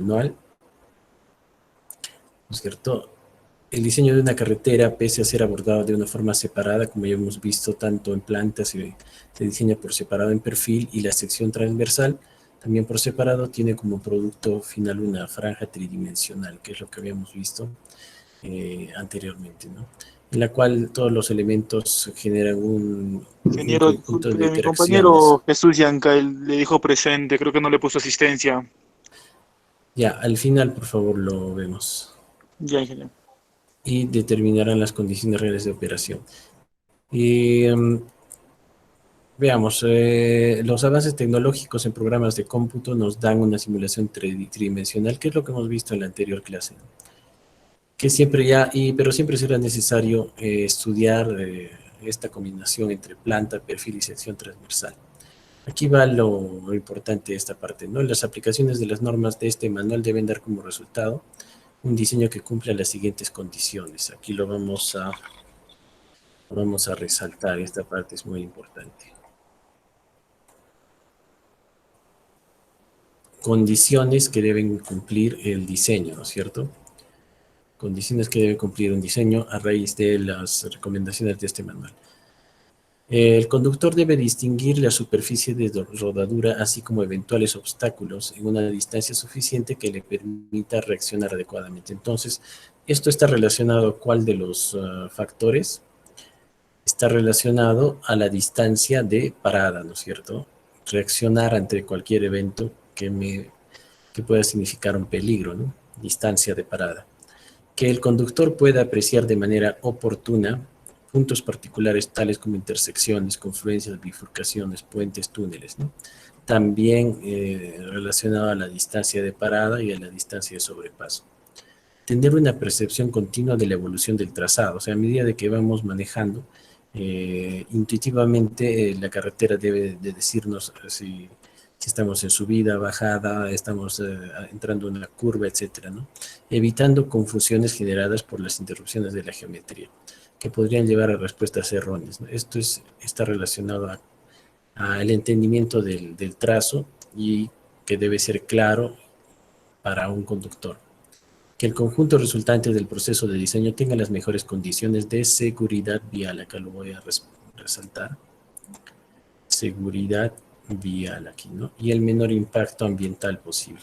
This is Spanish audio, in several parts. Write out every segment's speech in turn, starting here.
¿no es cierto? El diseño de una carretera, pese a ser abordado de una forma separada, como ya hemos visto, tanto en planta se diseña por separado en perfil, y la sección transversal, también por separado, tiene como producto final una franja tridimensional, que es lo que habíamos visto anteriormente, ¿no? En la cual todos los elementos generan un Ingeniero, conjunto de disculpe, mi interacciones. compañero Jesús Yanca, él le dijo presente, creo que no le puso asistencia. Ya, al final, por favor, lo vemos. Ya, ingeniero. Y determinarán las condiciones reales de operación. Y veamos, los avances tecnológicos en programas de cómputo nos dan una simulación tridimensional, que es lo que hemos visto en la anterior clase, ¿no? Que siempre pero siempre será necesario estudiar esta combinación entre planta, perfil y sección transversal. Aquí va lo importante de esta parte, ¿no? Las aplicaciones de las normas de este manual deben dar como resultado un diseño que cumpla las siguientes condiciones. Aquí vamos a resaltar, esta parte es muy importante. Condiciones que deben cumplir el diseño, ¿no es cierto? Condiciones que debe cumplir un diseño a raíz de las recomendaciones de este manual. El conductor debe distinguir la superficie de rodadura, así como eventuales obstáculos, en una distancia suficiente que le permita reaccionar adecuadamente. Entonces, esto está relacionado a cuál de los factores está relacionado a la distancia de parada, ¿no es cierto? Reaccionar ante cualquier evento que pueda significar un peligro, ¿no? Distancia de parada. Que el conductor pueda apreciar de manera oportuna puntos particulares tales como intersecciones, confluencias, bifurcaciones, puentes, túneles, ¿no? También relacionado a la distancia de parada y a la distancia de sobrepaso. Tener una percepción continua de la evolución del trazado, o sea, a medida de que vamos manejando, intuitivamente la carretera debe de decirnos si estamos en subida, bajada, estamos entrando en una curva, etcétera, ¿no? Evitando confusiones generadas por las interrupciones de la geometría, que podrían llevar a respuestas erróneas, ¿no? Esto está relacionado al entendimiento del trazo, y que debe ser claro para un conductor. Que el conjunto resultante del proceso de diseño tenga las mejores condiciones de seguridad vial. Acá lo voy a resaltar. Seguridad vial aquí, ¿no? Y el menor impacto ambiental posible.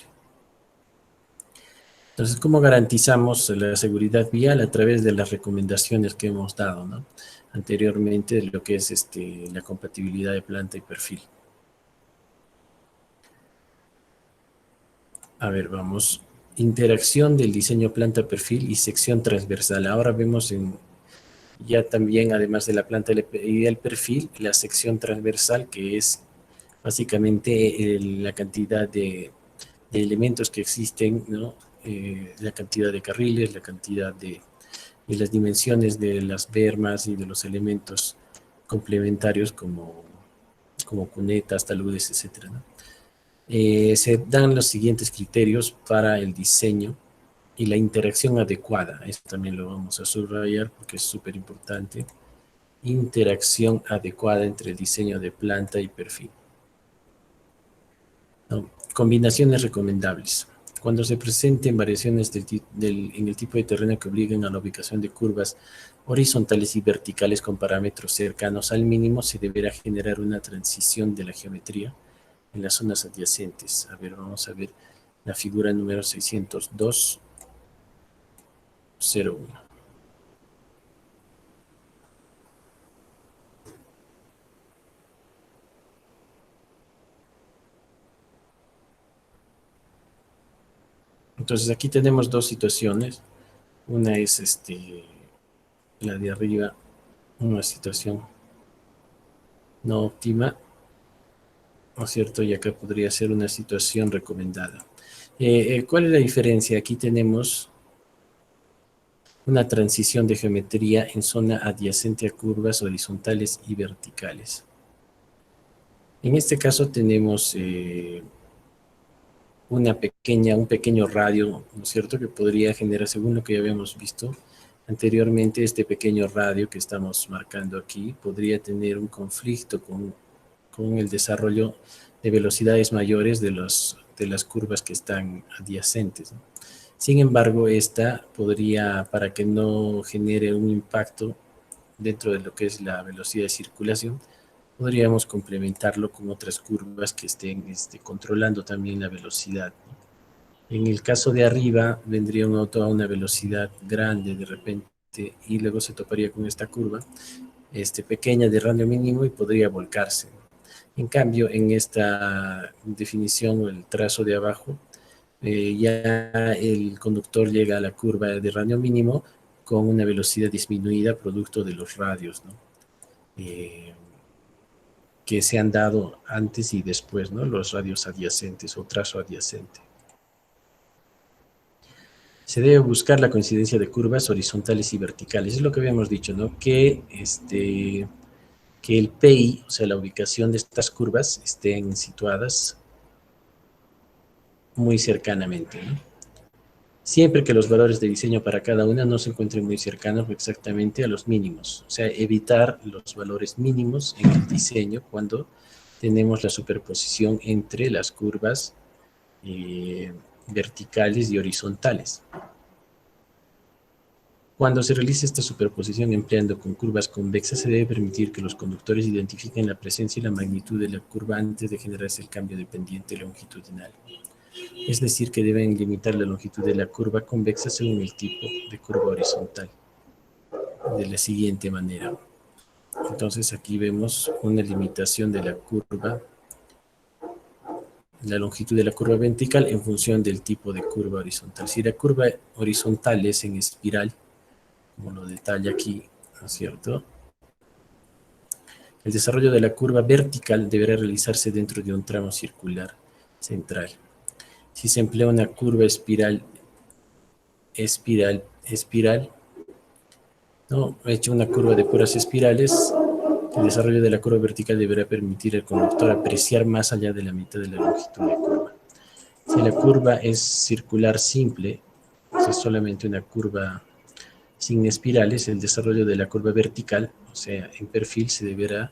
Entonces, ¿cómo garantizamos la seguridad vial? A través de las recomendaciones que hemos dado, ¿no? Anteriormente, de lo que es la compatibilidad de planta y perfil. A ver, vamos. Interacción del diseño planta-perfil y sección transversal. Ahora vemos ya también, además de la planta y del perfil, la sección transversal, que es básicamente la cantidad de elementos que existen, ¿no? La cantidad de carriles, la cantidad y las dimensiones de las bermas y de los elementos complementarios como cunetas, taludes, etcétera, ¿no? Se dan los siguientes criterios para el diseño y la interacción adecuada. Esto también lo vamos a subrayar porque es súper importante. Interacción adecuada entre el diseño de planta y perfil, ¿no? Combinaciones recomendables. Cuando se presenten variaciones en el tipo de terreno que obliguen a la ubicación de curvas horizontales y verticales con parámetros cercanos al mínimo, se deberá generar una transición de la geometría en las zonas adyacentes. A ver, vamos a ver la figura número 602.01. Entonces aquí tenemos dos situaciones. Una es la de arriba, una situación no óptima, ¿no es cierto? Y acá podría ser una situación recomendada. ¿Cuál es la diferencia? Aquí tenemos una transición de geometría en zona adyacente a curvas horizontales y verticales. En este caso tenemos un pequeño radio, ¿no es cierto?, que podría generar, según lo que ya habíamos visto anteriormente, este pequeño radio que estamos marcando aquí podría tener un conflicto con el desarrollo de velocidades mayores de los de las curvas que están adyacentes, ¿no? Sin embargo, esta podría, para que no genere un impacto dentro de lo que es la velocidad de circulación, podríamos complementarlo con otras curvas que estén controlando también la velocidad, ¿no? En el caso de arriba, vendría un auto a una velocidad grande de repente y luego se toparía con esta curva pequeña de radio mínimo y podría volcarse. En cambio, en esta definición o el trazo de abajo, ya el conductor llega a la curva de radio mínimo con una velocidad disminuida producto de los radios, ¿no? Que se han dado antes y después, ¿no? Los radios adyacentes o trazo adyacente. Se debe buscar la coincidencia de curvas horizontales y verticales. Es lo que habíamos dicho, ¿no? Que el PI, o sea, la ubicación de estas curvas, estén situadas muy cercanamente, ¿no? Siempre que los valores de diseño para cada una no se encuentren muy cercanos exactamente a los mínimos. O sea, evitar los valores mínimos en el diseño cuando tenemos la superposición entre las curvas verticales y horizontales. Cuando se realiza esta superposición empleando con curvas convexas, se debe permitir que los conductores identifiquen la presencia y la magnitud de la curva antes de generarse el cambio de pendiente longitudinal. Es decir, que deben limitar la longitud de la curva convexa según el tipo de curva horizontal. De la siguiente manera. Entonces aquí vemos una limitación de la curva, la longitud de la curva vertical en función del tipo de curva horizontal. Si la curva horizontal es en espiral, como lo detalla aquí, ¿no es cierto? El desarrollo de la curva vertical deberá realizarse dentro de un tramo circular central. Si se emplea una curva espiral, ¿no? He hecho una curva de puras espirales, el desarrollo de la curva vertical deberá permitir al conductor apreciar más allá de la mitad de la longitud de curva. Si la curva es circular simple, o sea, solamente una curva sin espirales, el desarrollo de la curva vertical, o sea, en perfil, se deberá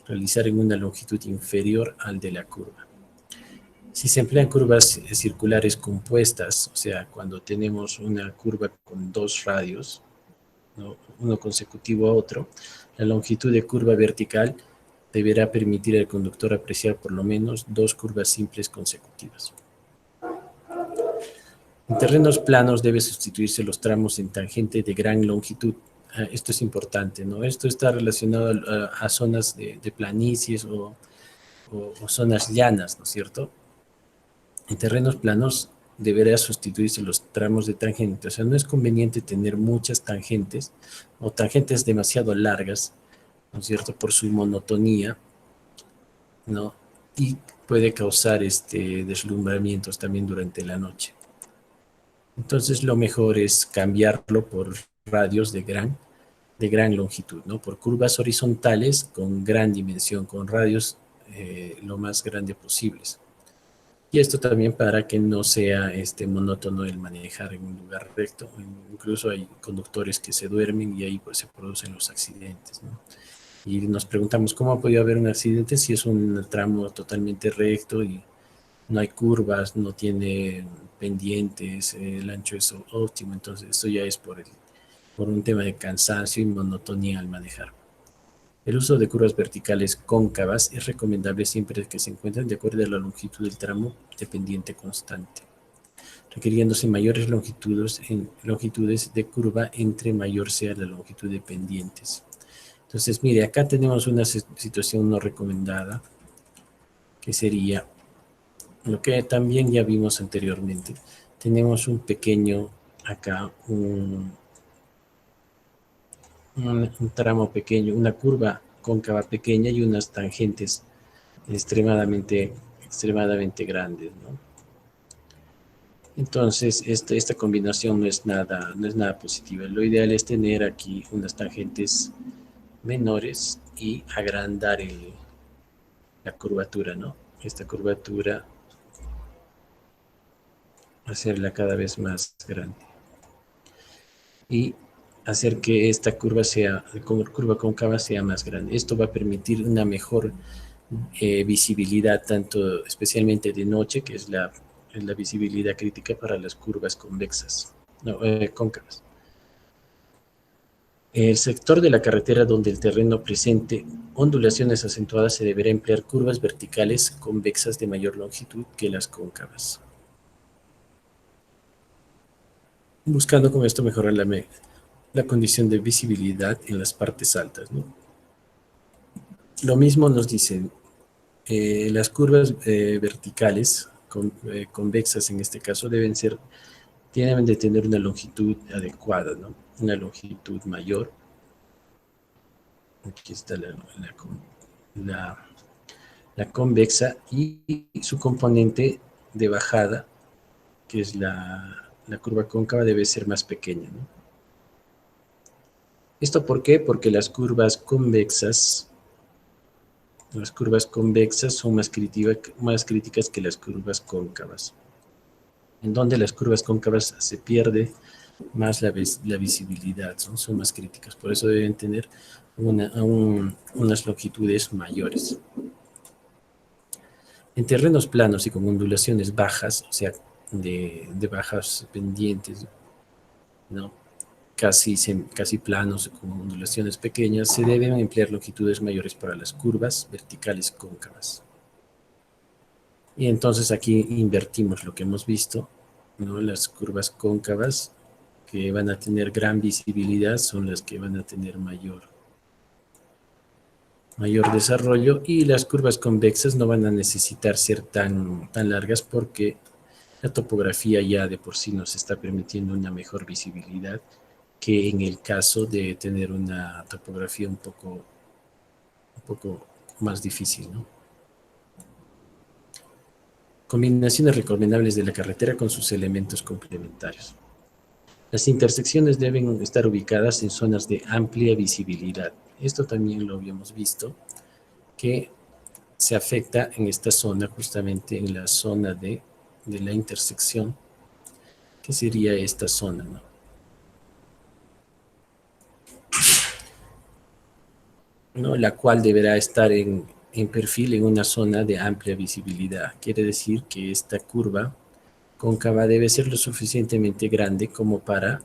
realizar en una longitud inferior al de la curva. Si se emplean curvas circulares compuestas, o sea, cuando tenemos una curva con dos radios, ¿no? Uno consecutivo a otro, la longitud de curva vertical deberá permitir al conductor apreciar por lo menos dos curvas simples consecutivas. En terrenos planos debe sustituirse los tramos en tangente de gran longitud. Esto es importante, ¿no? Esto está relacionado a zonas de planicies o zonas llanas, ¿no es cierto? En terrenos planos deberá sustituirse los tramos de tangente. O sea, no es conveniente tener muchas tangentes o tangentes demasiado largas, ¿no es cierto? Por su monotonía, ¿no? Y puede causar deslumbramientos también durante la noche. Entonces lo mejor es cambiarlo por radios de gran longitud, ¿no? Por curvas horizontales con gran dimensión, con radios lo más grande posibles. Y esto también para que no sea monótono el manejar en un lugar recto. Incluso hay conductores que se duermen y ahí pues se producen los accidentes, ¿no? Y nos preguntamos cómo ha podido haber un accidente si es un tramo totalmente recto y no hay curvas, no tiene pendientes, el ancho es óptimo. Entonces esto ya es por un tema de cansancio y monotonía al manejar. El uso de curvas verticales cóncavas es recomendable siempre que se encuentren de acuerdo a la longitud del tramo de pendiente constante, requiriéndose mayores longitudes de curva entre mayor sea la longitud de pendientes. Entonces, mire, acá tenemos una situación no recomendada, que sería lo que también ya vimos anteriormente. Tenemos un pequeño, acá, un tramo pequeño, una curva cóncava pequeña y unas tangentes extremadamente grandes, ¿no? Entonces, esta combinación no es nada positiva. Lo ideal es tener aquí unas tangentes menores y agrandar la curvatura, ¿no? Esta curvatura, hacerla cada vez más grande. Y hacer que esta curva cóncava sea más grande. Esto va a permitir una mejor visibilidad, tanto especialmente de noche, que es la la visibilidad crítica para las curvas convexas, no, cóncavas. El sector de la carretera donde el terreno presente ondulaciones acentuadas se deberá emplear curvas verticales convexas de mayor longitud que las cóncavas, buscando con esto mejorar la condición de visibilidad en las partes altas, ¿no? Lo mismo nos dicen las curvas verticales, convexas en este caso, tienen de tener una longitud adecuada, ¿no? Una longitud mayor. Aquí está la convexa y su componente de bajada, que es la curva cóncava, debe ser más pequeña, ¿no? ¿Esto por qué? Porque las curvas convexas son más críticas que las curvas cóncavas, en donde las curvas cóncavas se pierde más la visibilidad, son más críticas, por eso deben tener unas longitudes mayores. En terrenos planos y con ondulaciones bajas, o sea, de bajas pendientes, ¿no? Casi planos con ondulaciones pequeñas, se deben emplear longitudes mayores para las curvas verticales cóncavas. Y entonces aquí invertimos lo que hemos visto, ¿no? Las curvas cóncavas que van a tener gran visibilidad son las que van a tener mayor desarrollo, y las curvas convexas no van a necesitar ser tan largas porque la topografía ya de por sí nos está permitiendo una mejor visibilidad que en el caso de tener una topografía un poco más difícil, ¿no? Combinaciones recomendables de la carretera con sus elementos complementarios. Las intersecciones deben estar ubicadas en zonas de amplia visibilidad. Esto también lo habíamos visto, que se afecta en esta zona, justamente en la zona de la intersección, que sería esta zona, ¿no? La cual deberá estar en perfil en una zona de amplia visibilidad. Quiere decir que esta curva cóncava debe ser lo suficientemente grande como para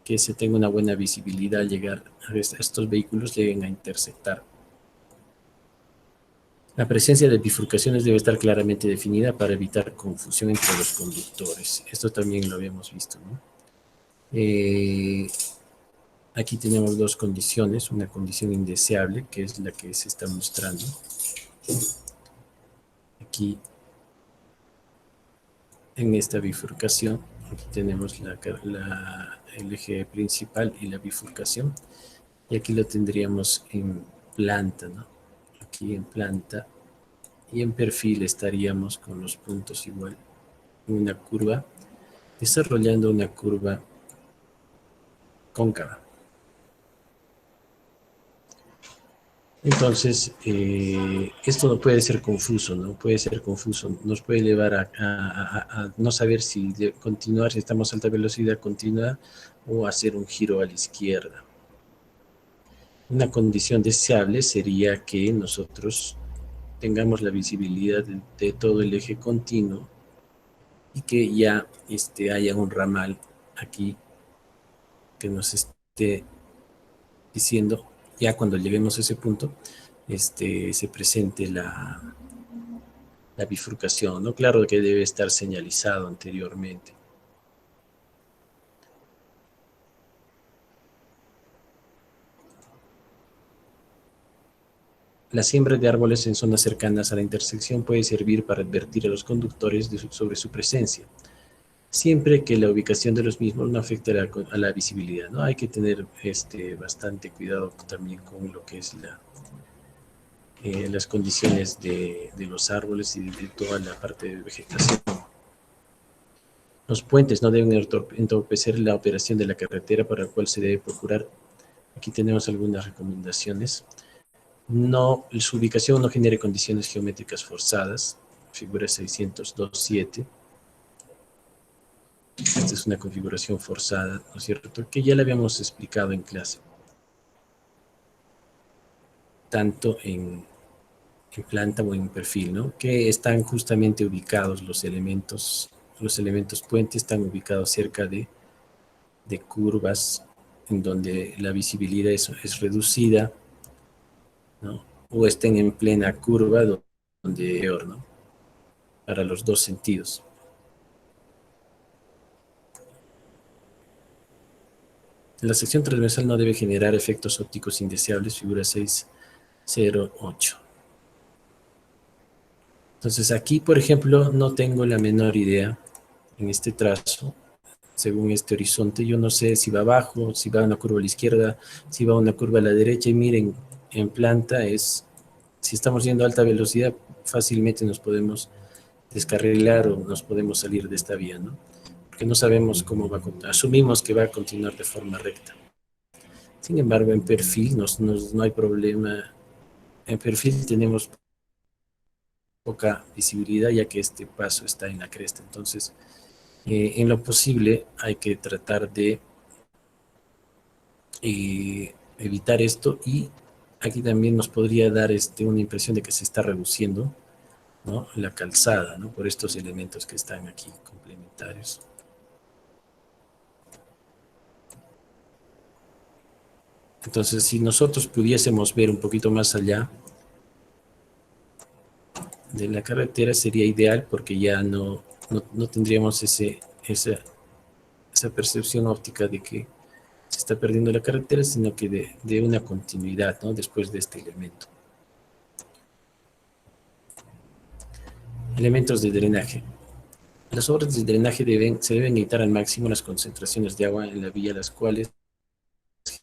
que se tenga una buena visibilidad al llegar a estos vehículos, lleguen a intersectar. La presencia de bifurcaciones debe estar claramente definida para evitar confusión entre los conductores. Esto también lo habíamos visto, ¿no? Aquí tenemos dos condiciones, una condición indeseable, que es la que se está mostrando. Aquí, en esta bifurcación, aquí tenemos el eje principal y la bifurcación. Y aquí lo tendríamos en planta, ¿no? Aquí en planta. Y en perfil estaríamos con los puntos igual, una curva, desarrollando una curva cóncava. Entonces, esto no puede ser confuso, ¿no? Puede ser confuso, nos puede llevar a no saber si continuar, si estamos a alta velocidad, continuar o hacer un giro a la izquierda. Una condición deseable sería que nosotros tengamos la visibilidad de todo el eje continuo y que ya haya un ramal aquí que nos esté diciendo, ya cuando lleguemos a ese punto, se presente la bifurcación, ¿no? Claro que debe estar señalizado anteriormente. La siembra de árboles en zonas cercanas a la intersección puede servir para advertir a los conductores sobre su presencia, siempre que la ubicación de los mismos no afecte a la visibilidad, ¿no? Hay que tener bastante cuidado también con lo que es las condiciones de los árboles y de toda la parte de vegetación. Los puentes no deben entorpecer la operación de la carretera, para la cual se debe procurar. Aquí tenemos algunas recomendaciones. Su ubicación no genere condiciones geométricas forzadas, figura 602.7. Esta es una configuración forzada, ¿no es cierto?, que ya la habíamos explicado en clase, tanto en en planta o en perfil, ¿no? Que están justamente ubicados los elementos puentes están ubicados cerca de curvas en donde la visibilidad es reducida, ¿no? O estén en plena curva donde es peor, ¿no? Para los dos sentidos. La sección transversal no debe generar efectos ópticos indeseables, figura 608. Entonces aquí, por ejemplo, no tengo la menor idea en este trazo, según este horizonte, yo no sé si va abajo, si va a una curva a la izquierda, si va a una curva a la derecha, y miren, en planta si estamos yendo a alta velocidad, fácilmente nos podemos descarrilar o nos podemos salir de esta vía, ¿no? Porque no sabemos cómo va a continuar, asumimos que va a continuar de forma recta. Sin embargo, en perfil no hay problema, en perfil tenemos poca visibilidad ya que este paso está en la cresta, entonces en lo posible hay que tratar de evitar esto, y aquí también nos podría dar una impresión de que se está reduciendo, ¿no?, la calzada, ¿no?, por estos elementos que están aquí complementarios. Entonces, si nosotros pudiésemos ver un poquito más allá de la carretera, sería ideal porque ya no tendríamos esa percepción óptica de que se está perdiendo la carretera, sino que de una continuidad, ¿no?, después de este elemento. Elementos de drenaje. Las obras de drenaje se deben evitar al máximo las concentraciones de agua en la vía, las cuales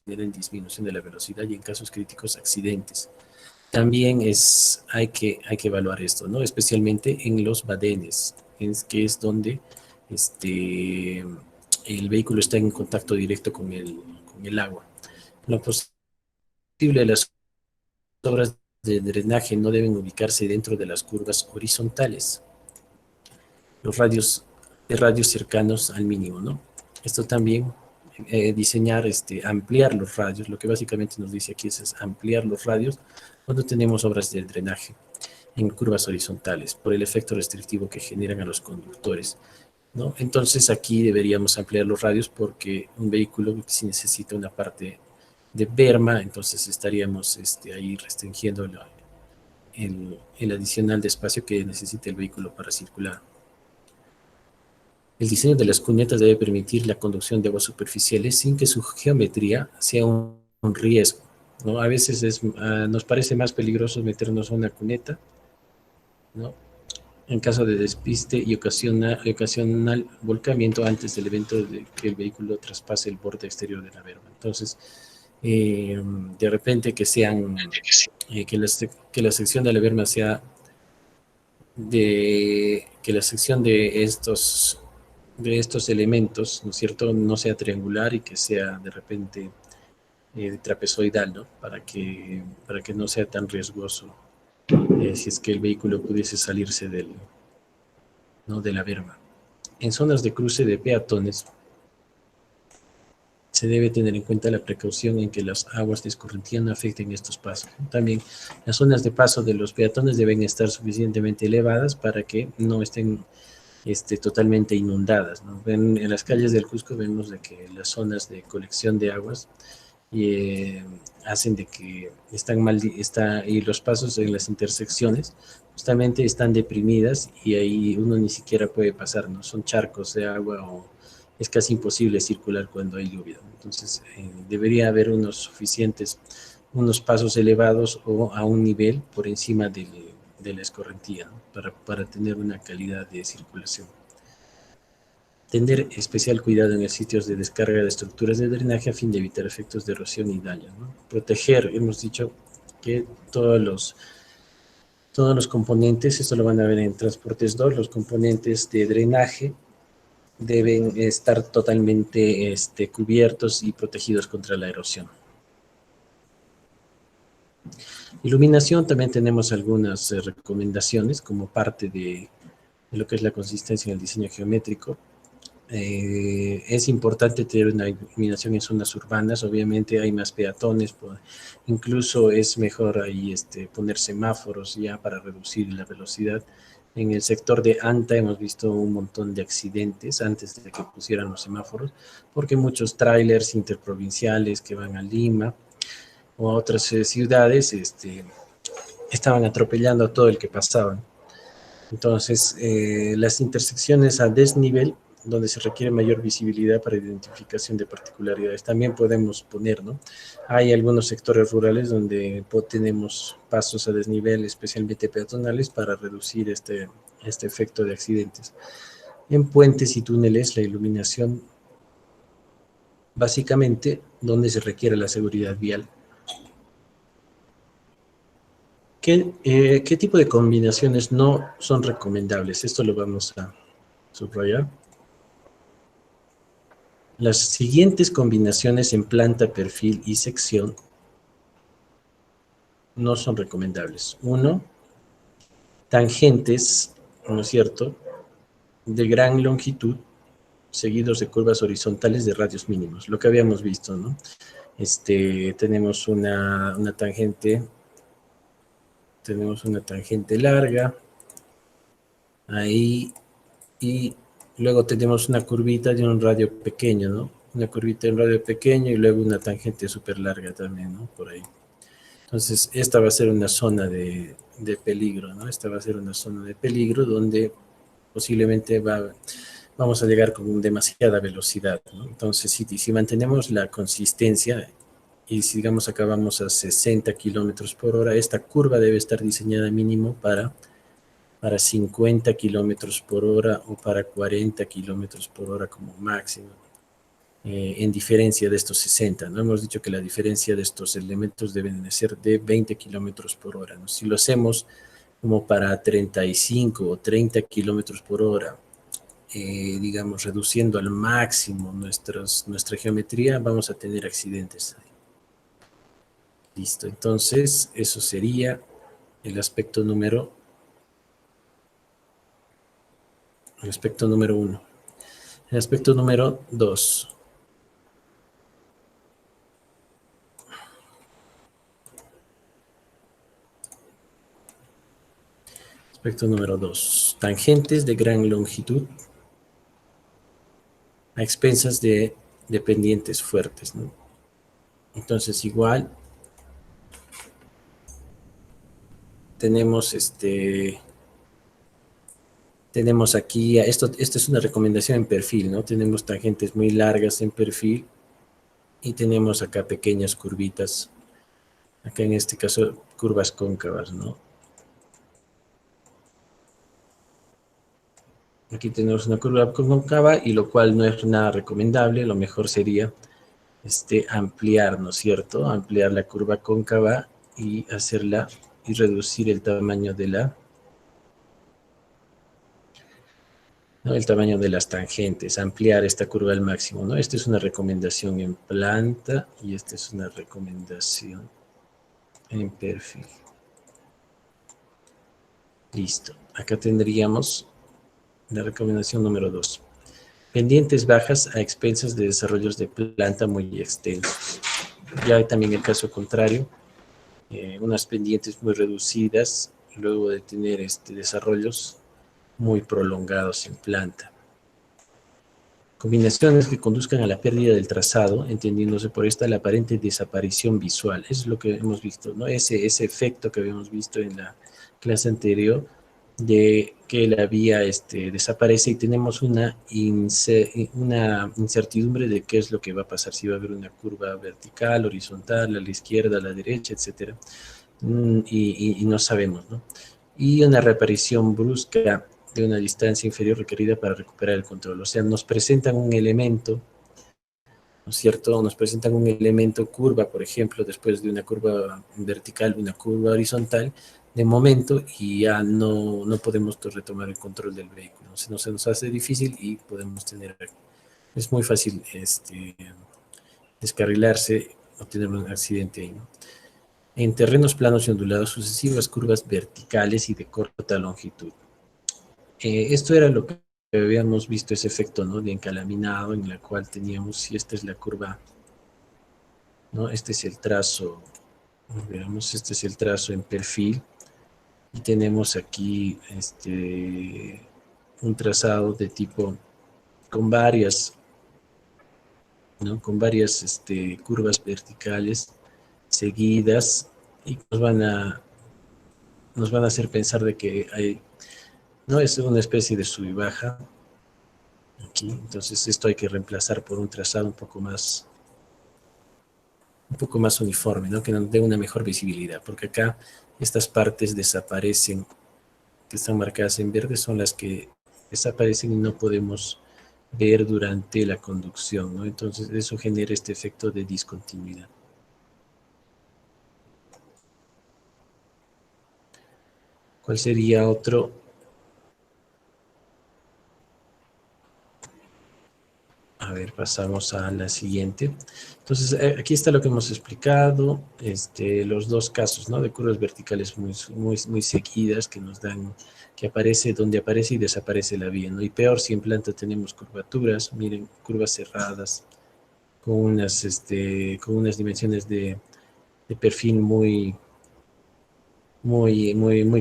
generan disminución de la velocidad y en casos críticos accidentes. También hay que evaluar esto, ¿no?, especialmente en los badenes, que es donde el vehículo está en contacto directo con el agua. Lo posible, las obras de drenaje no deben ubicarse dentro de las curvas horizontales. Los radios cercanos al mínimo, ¿no? Esto también, diseñar, ampliar los radios, lo que básicamente nos dice aquí es ampliar los radios cuando tenemos obras de drenaje en curvas horizontales, por el efecto restrictivo que generan a los conductores, ¿no? Entonces aquí deberíamos ampliar los radios porque un vehículo, si necesita una parte de berma, entonces estaríamos ahí restringiendo el adicional de espacio que necesita el vehículo para circular. El diseño de las cunetas debe permitir la conducción de aguas superficiales sin que su geometría sea un riesgo, ¿no? A veces nos parece más peligroso meternos a una cuneta, ¿no?, en caso de despiste y ocasional volcamiento antes del evento de que el vehículo traspase el borde exterior de la berma. Entonces, de repente que la sección de la berma sea que la sección de estos elementos, ¿no es cierto?, no sea triangular y que sea de repente trapezoidal, ¿no?, para que no sea tan riesgoso si es que el vehículo pudiese salirse ¿no?, de la berma. En zonas de cruce de peatones se debe tener en cuenta la precaución en que las aguas de escorrentía no afecten estos pasos. También las zonas de paso de los peatones deben estar suficientemente elevadas para que no estén totalmente inundadas, ¿no? En las calles del Cusco vemos de que las zonas de colección de aguas hacen de que y los pasos en las intersecciones justamente están deprimidas y ahí uno ni siquiera puede pasar, ¿no? Son charcos de agua o es casi imposible circular cuando hay lluvia. Entonces debería haber unos pasos elevados o a un nivel por encima de la escorrentía, ¿no?, para tener una calidad de circulación. Tener especial cuidado en los sitios de descarga de estructuras de drenaje a fin de evitar efectos de erosión y daño, ¿no? Proteger, hemos dicho que todos los componentes, esto lo van a ver en Transportes 2, los componentes de drenaje deben estar totalmente cubiertos y protegidos contra la erosión. Iluminación, también tenemos algunas recomendaciones como parte de lo que es la consistencia en el diseño geométrico. Es importante tener una iluminación en zonas urbanas, obviamente hay más peatones, incluso es mejor ahí poner semáforos ya para reducir la velocidad. En el sector de Anta hemos visto un montón de accidentes antes de que pusieran los semáforos, porque muchos trailers interprovinciales que van a Lima o a otras ciudades estaban atropellando a todo el que pasaban. Entonces, las intersecciones a desnivel, donde se requiere mayor visibilidad para identificación de particularidades, también podemos poner, ¿no? Hay algunos sectores rurales donde tenemos pasos a desnivel, especialmente peatonales, para reducir este efecto de accidentes. En puentes y túneles, la iluminación, básicamente, donde se requiere la seguridad vial. ¿Qué tipo de combinaciones no son recomendables? Esto lo vamos a subrayar. Las siguientes combinaciones en planta, perfil y sección no son recomendables. Uno, tangentes, ¿no es cierto?, de gran longitud, seguidos de curvas horizontales de radios mínimos, lo que habíamos visto, ¿no? Tenemos una tangente larga, ahí, y luego tenemos una curvita de un radio pequeño, ¿no? Una curvita de un radio pequeño y luego una tangente súper larga también, ¿no? Por ahí. Entonces, esta va a ser una zona de peligro, ¿no? Esta va a ser una zona de peligro donde posiblemente vamos a llegar con demasiada velocidad, ¿no? Entonces, si mantenemos la consistencia y si, digamos, acabamos a 60 kilómetros por hora, esta curva debe estar diseñada mínimo para 50 kilómetros por hora o para 40 kilómetros por hora como máximo. En diferencia de estos 60, ¿no? Hemos dicho que la diferencia de estos elementos deben de ser de 20 kilómetros por hora, ¿no? Si lo hacemos como para 35 o 30 kilómetros por hora, digamos, reduciendo al máximo nuestra geometría, vamos a tener accidentes. Listo, entonces eso sería el aspecto número 1. El aspecto número 2. Aspecto número 2. Tangentes de gran longitud a expensas de pendientes fuertes, ¿no? Entonces, igual tenemos tenemos aquí, esto es una recomendación en perfil, ¿no? Tenemos tangentes muy largas en perfil y tenemos acá pequeñas curvitas, acá en este caso curvas cóncavas, ¿no? Aquí tenemos una curva cóncava y lo cual no es nada recomendable, lo mejor sería ampliar, ¿no es cierto? Ampliar la curva cóncava y hacerla y reducir el tamaño de el tamaño de las tangentes, ampliar esta curva al máximo, ¿no? Esta es una recomendación en planta y esta es una recomendación en perfil. Listo. Acá tendríamos la recomendación número 2. Pendientes bajas a expensas de desarrollos de planta muy extensos. Ya hay también el caso contrario, unas pendientes muy reducidas luego de tener desarrollos muy prolongados en planta. Combinaciones que conduzcan a la pérdida del trazado, entendiéndose por esta la aparente desaparición visual. Eso es lo que hemos visto, ¿no? Ese efecto que habíamos visto en la clase anterior, de que la vía desaparece y tenemos una incertidumbre de qué es lo que va a pasar, si va a haber una curva vertical, horizontal, a la izquierda, a la derecha, etc. Y no sabemos, ¿no? Y una reaparición brusca de una distancia inferior requerida para recuperar el control. O sea, nos presentan un elemento, ¿no es cierto? Nos presentan un elemento curva, por ejemplo, después de una curva vertical, una curva horizontal, de momento, y ya no podemos retomar el control del vehículo. Se nos hace difícil y podemos tener, es muy fácil descarrilarse o tener un accidente ahí, ¿no? En terrenos planos y ondulados, sucesivas curvas verticales y de corta longitud. Esto era lo que habíamos visto ese efecto, ¿no?, de encalaminado, en la cual teníamos, si esta es la curva, ¿no?, este es el trazo, veamos, este es el trazo en perfil, y tenemos aquí un trazado de tipo con varias, ¿no?, con varias curvas verticales seguidas, y nos van a hacer pensar de que hay, no, es una especie de sub y baja aquí. Entonces esto hay que reemplazar por un trazado un poco más uniforme, ¿no?, que nos dé una mejor visibilidad, porque acá estas partes desaparecen, que están marcadas en verde, son las que desaparecen y no podemos ver durante la conducción, ¿no? Entonces eso genera este efecto de discontinuidad. ¿Cuál sería otro? A ver, pasamos a la siguiente. Entonces, aquí está lo que hemos explicado, los dos casos, ¿no?, de curvas verticales muy seguidas que nos dan, que aparece donde aparece y desaparece la vía, ¿no? Y peor si en planta tenemos curvaturas, miren, curvas cerradas, con unas dimensiones de perfil muy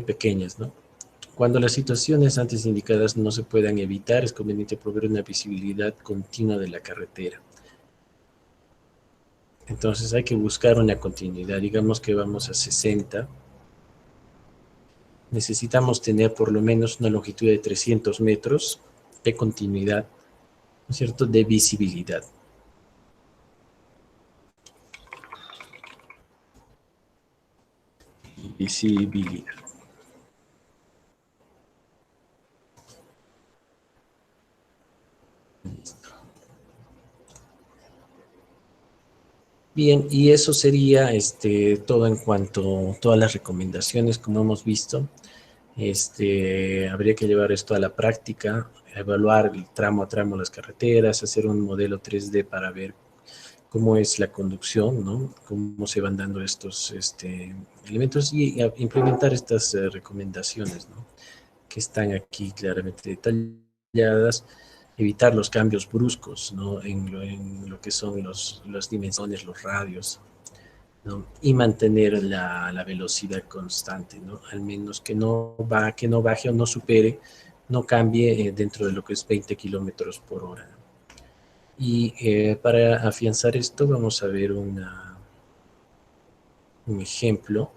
pequeñas, ¿no? Cuando las situaciones antes indicadas no se puedan evitar, es conveniente proveer una visibilidad continua de la carretera. Entonces hay que buscar una continuidad. Digamos que vamos a 60. Necesitamos tener por lo menos una longitud de 300 metros de continuidad, ¿no es cierto?, de visibilidad. Visibilidad. Bien, y eso sería todo en cuanto a todas las recomendaciones, como hemos visto. Habría que llevar esto a la práctica, evaluar el tramo a tramo las carreteras, hacer un modelo 3D para ver cómo es la conducción, ¿no?, cómo se van dando estos elementos, y implementar estas recomendaciones, ¿no?, que están aquí claramente detalladas. Evitar los cambios bruscos, ¿no?, en lo que son las dimensiones, los radios, ¿no?, y mantener la velocidad constante, ¿no?, al menos que no baje o no supere, no cambie dentro de lo que es 20 kilómetros por hora. Y para afianzar esto vamos a ver un ejemplo,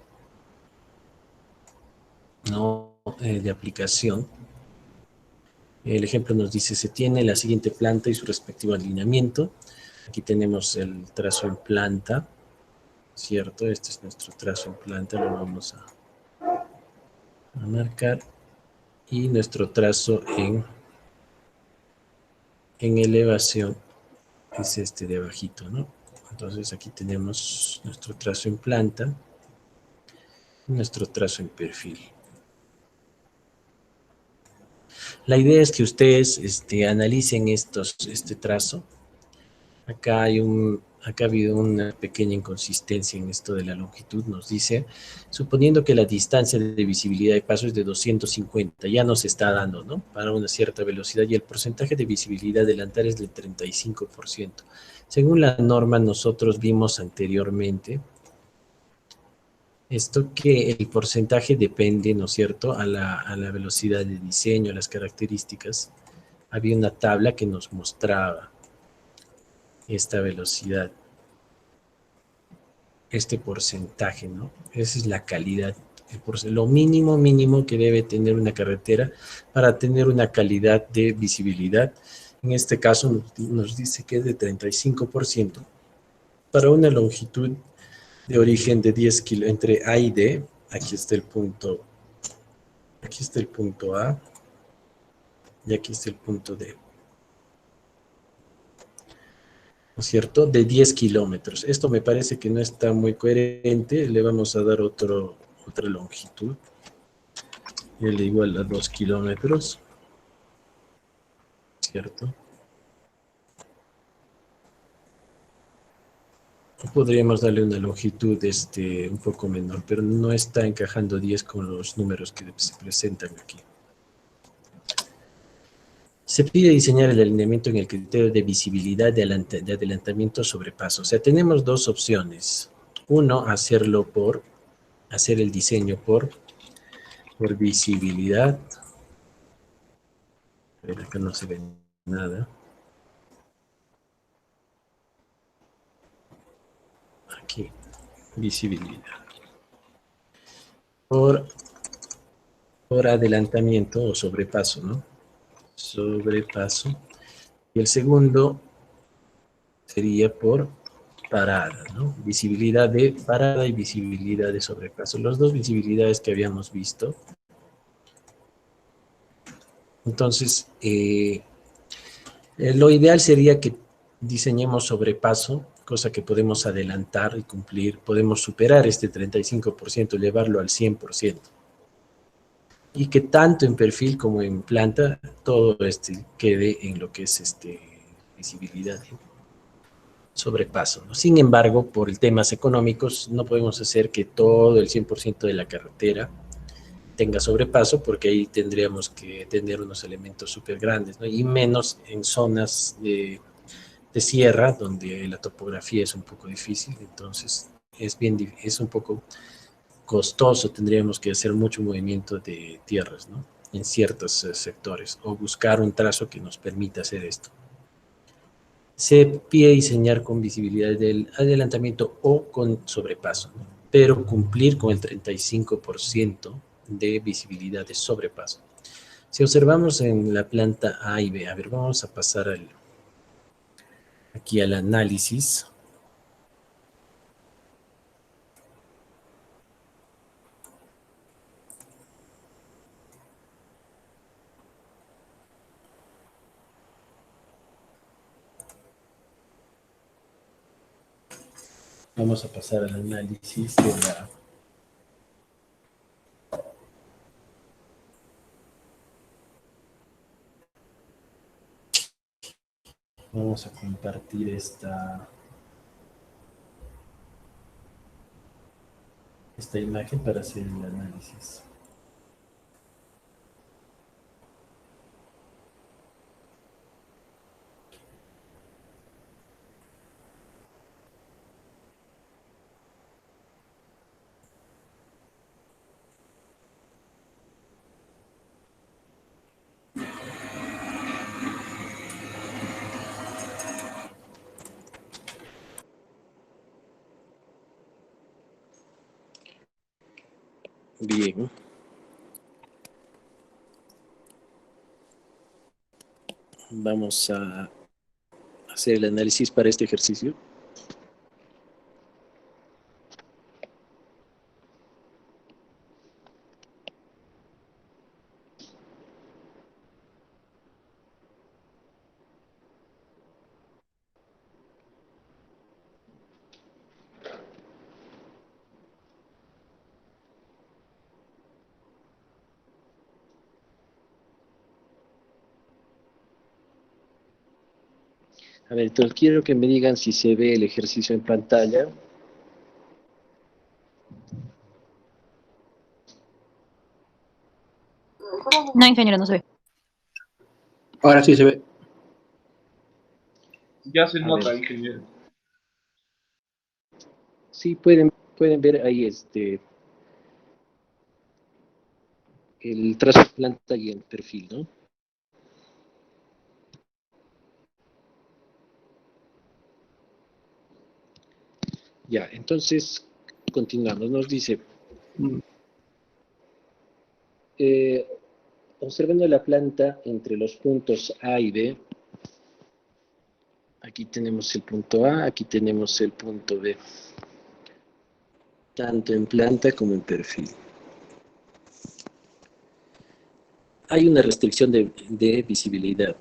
¿no?, de aplicación. El ejemplo nos dice: se tiene la siguiente planta y su respectivo alineamiento. Aquí tenemos el trazo en planta, ¿cierto? Este es nuestro trazo en planta, lo vamos a marcar. Y nuestro trazo en elevación es este de abajito, ¿no? Entonces aquí tenemos nuestro trazo en planta y nuestro trazo en perfil. La idea es que ustedes analicen este trazo. Acá ha habido una pequeña inconsistencia en esto de la longitud. Nos dice, suponiendo que la distancia de visibilidad de paso es de 250, ya nos está dando, ¿no?, para una cierta velocidad, y el porcentaje de visibilidad delantal es del 35%. Según la norma, nosotros vimos anteriormente esto, que el porcentaje depende, ¿no es cierto?, a la velocidad de diseño, a las características. Había una tabla que nos mostraba esta velocidad, este porcentaje, ¿no? Esa es la calidad, lo mínimo que debe tener una carretera para tener una calidad de visibilidad. En este caso nos dice que es de 35% para una longitud de origen de 10 kilómetros entre A y D. Aquí está el punto A y aquí está el punto D, ¿no es cierto?, de 10 kilómetros. Esto me parece que no está muy coherente. Le vamos a dar otra longitud. L igual a 2 kilómetros, ¿cierto? Podríamos darle una longitud un poco menor, pero no está encajando 10 con los números que se presentan aquí. Se pide diseñar el alineamiento en el criterio de visibilidad de adelantamiento sobre paso. O sea, tenemos dos opciones. Uno, hacer el diseño por visibilidad. A ver, acá no se ve nada. Aquí, visibilidad. Por adelantamiento o sobrepaso, ¿no? Sobrepaso. Y el segundo sería por parada, ¿no? Visibilidad de parada y visibilidad de sobrepaso. Las dos visibilidades que habíamos visto. Entonces, lo ideal sería que diseñemos sobrepaso, cosa que podemos adelantar y cumplir. Podemos superar este 35%, llevarlo al 100%. Y que tanto en perfil como en planta, todo quede en lo que es visibilidad, sobrepaso, ¿no? Sin embargo, por temas económicos, no podemos hacer que todo el 100% de la carretera tenga sobrepaso, porque ahí tendríamos que tener unos elementos súper grandes, ¿no? Y menos en zonas de sierra, donde la topografía es un poco difícil, entonces es un poco costoso, tendríamos que hacer mucho movimiento de tierras, ¿no? En ciertos sectores, o buscar un trazo que nos permita hacer esto. Se pide diseñar con visibilidad del adelantamiento o con sobrepaso, ¿no? Pero cumplir con el 35% de visibilidad de sobrepaso. Si observamos en la planta A y B, a ver, vamos a pasar aquí al análisis. Vamos a pasar al análisis de la... Vamos a compartir esta imagen para hacer el análisis. Bien. Vamos a hacer el análisis para este ejercicio. A ver, entonces quiero que me digan si se ve el ejercicio en pantalla. No, ingeniero, no se ve. Ahora sí se ve. Ya se A nota, ver. ingeniero. Sí, pueden ver ahí el trazo de planta y el perfil, ¿no? Ya, entonces continuamos. Nos dice, observando la planta entre los puntos A y B, aquí tenemos el punto A, aquí tenemos el punto B, tanto en planta como en perfil. Hay una restricción de visibilidad.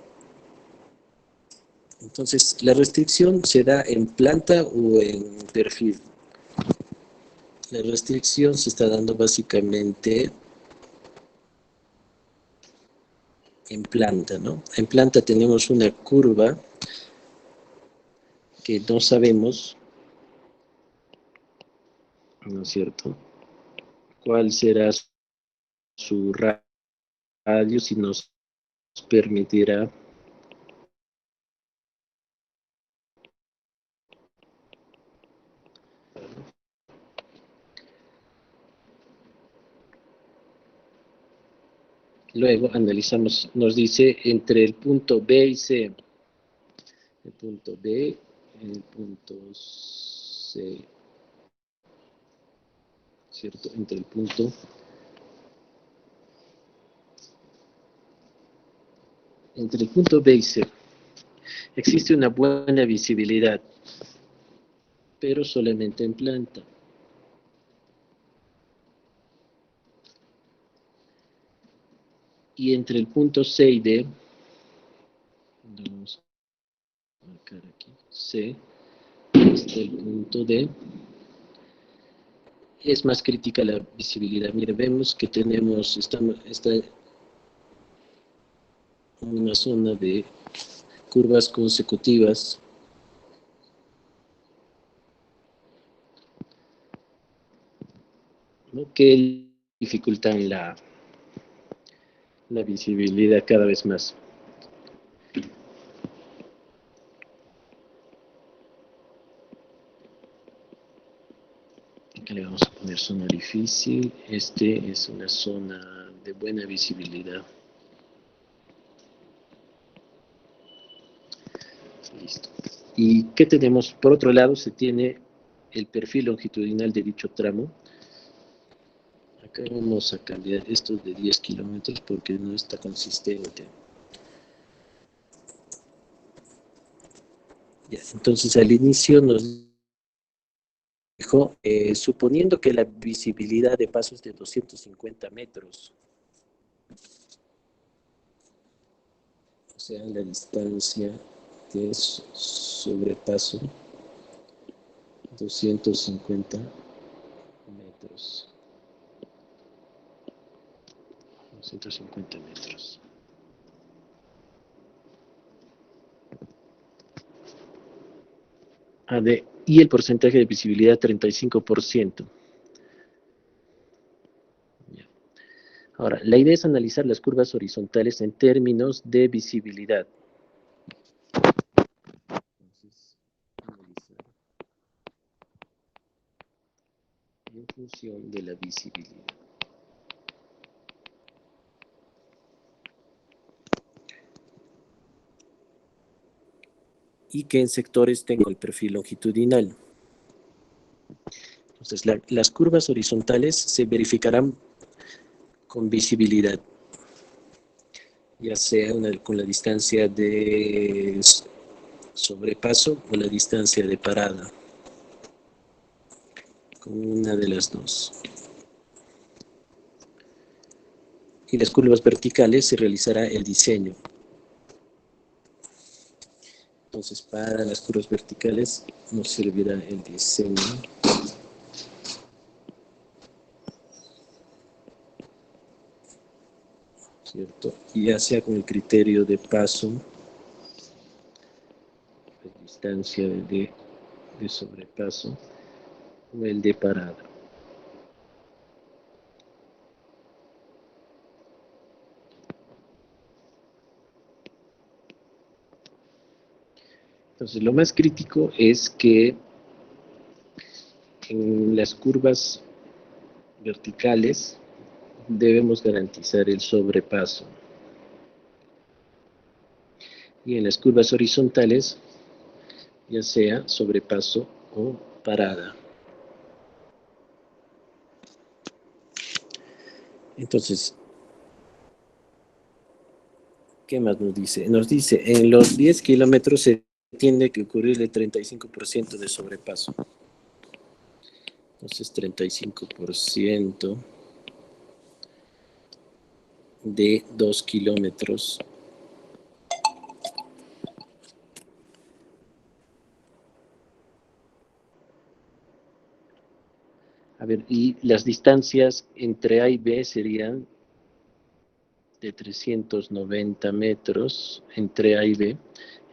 Entonces, ¿la restricción se da en planta o en perfil? La restricción se está dando básicamente en planta, ¿no? En planta tenemos una curva que no sabemos, ¿no es cierto?, cuál será su radio, si nos permitirá Luego analizamos, nos dice entre el punto B y C, el punto B, el punto C, ¿cierto? Entre el punto B y C existe una buena visibilidad, pero solamente en planta. Y entre el punto C y D, vamos a marcar aquí, C, hasta el punto D, es más crítica la visibilidad. Mire, vemos que tenemos, está una zona de curvas consecutivas, ¿no?, que dificultan la visibilidad cada vez más. Aquí le vamos a poner zona difícil. Este es una zona de buena visibilidad. Listo. ¿Y qué tenemos? Por otro lado, se tiene el perfil longitudinal de dicho tramo. Acá vamos a cambiar esto de 10 kilómetros porque no está consistente. Ya, entonces al inicio nos dijo, suponiendo que la visibilidad de paso es de 250 metros, o sea, la distancia de sobrepaso 250 metros. 250 metros. Y el porcentaje de visibilidad 35%. Ya. Ahora, la idea es analizar las curvas horizontales en términos de visibilidad. Entonces, analizar en función de la visibilidad. Y que en sectores tengo el perfil longitudinal. Entonces, las curvas horizontales se verificarán con visibilidad, ya sea con la distancia de sobrepaso o la distancia de parada, con una de las dos. Y las curvas verticales se realizará el diseño. Entonces, para las curvas verticales nos servirá el diseño. ¿Cierto? Y ya sea con el criterio de paso, la distancia de sobrepaso, o el de parada. Entonces, lo más crítico es que en las curvas verticales debemos garantizar el sobrepaso. Y en las curvas horizontales, ya sea sobrepaso o parada. Entonces, ¿qué más nos dice? Nos dice, en los 10 kilómetros se tiene que ocurrir el 35% de sobrepaso. Entonces, 35% de 2 kilómetros. A ver, y las distancias entre A y B serían de 390 metros entre A y B,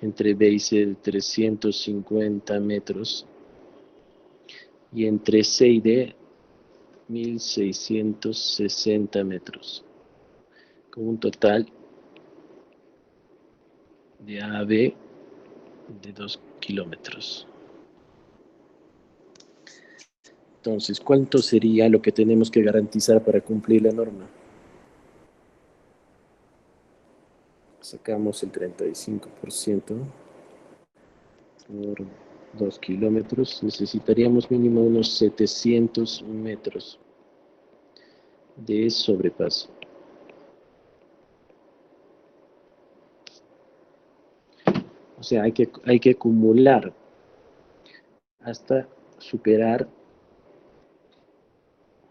entre B y C de 350 metros y entre C y D 1660 metros, con un total de A a B de 2 kilómetros. Entonces, ¿cuánto sería lo que tenemos que garantizar para cumplir la norma? Sacamos el 35% por 2 kilómetros. Necesitaríamos mínimo unos 700 metros de sobrepaso. O sea, hay que acumular hasta superar,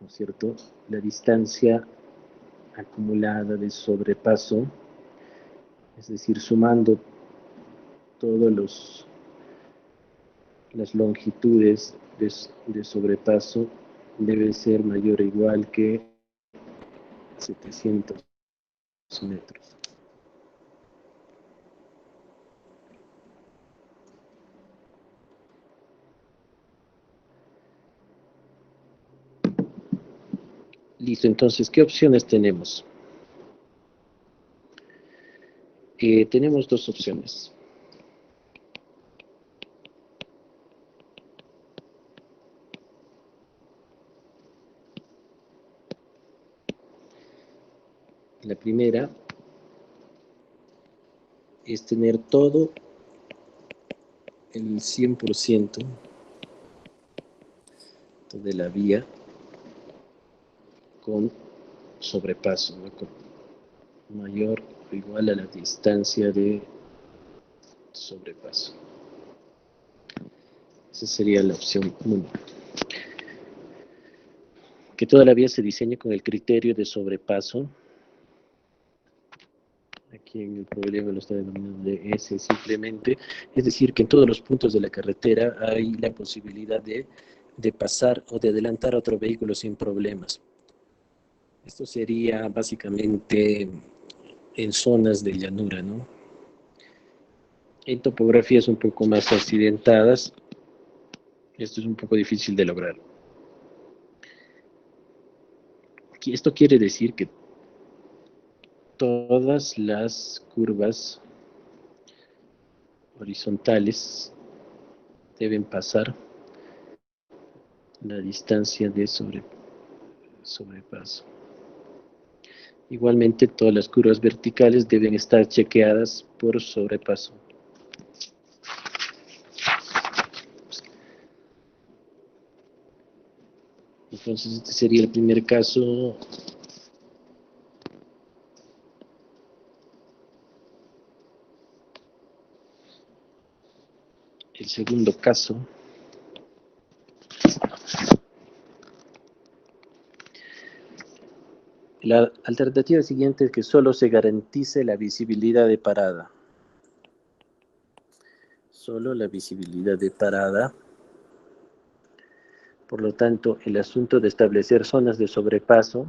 ¿no es cierto?, la distancia acumulada de sobrepaso, es decir, sumando todas las longitudes de sobrepaso, debe ser mayor o igual que 700 metros. Listo, entonces, ¿qué opciones tenemos? Tenemos dos opciones. La primera es tener todo el 100% de la vía con sobrepaso, ¿no?, con mayor o igual a la distancia de sobrepaso. Esa sería la opción 1. Que toda la vía se diseñe con el criterio de sobrepaso. Aquí en el problema lo está denominando de S simplemente. Es decir, que en todos los puntos de la carretera hay la posibilidad de pasar o de adelantar a otro vehículo sin problemas. Esto sería básicamente en zonas de llanura, ¿no? En topografías un poco más accidentadas, esto es un poco difícil de lograr. Esto quiere decir que todas las curvas horizontales deben pasar la distancia de sobrepaso. Igualmente, todas las curvas verticales deben estar chequeadas por sobrepaso. Entonces, este sería el primer caso. El segundo caso. La alternativa siguiente es que solo se garantice la visibilidad de parada. Solo la visibilidad de parada. Por lo tanto, el asunto de establecer zonas de sobrepaso,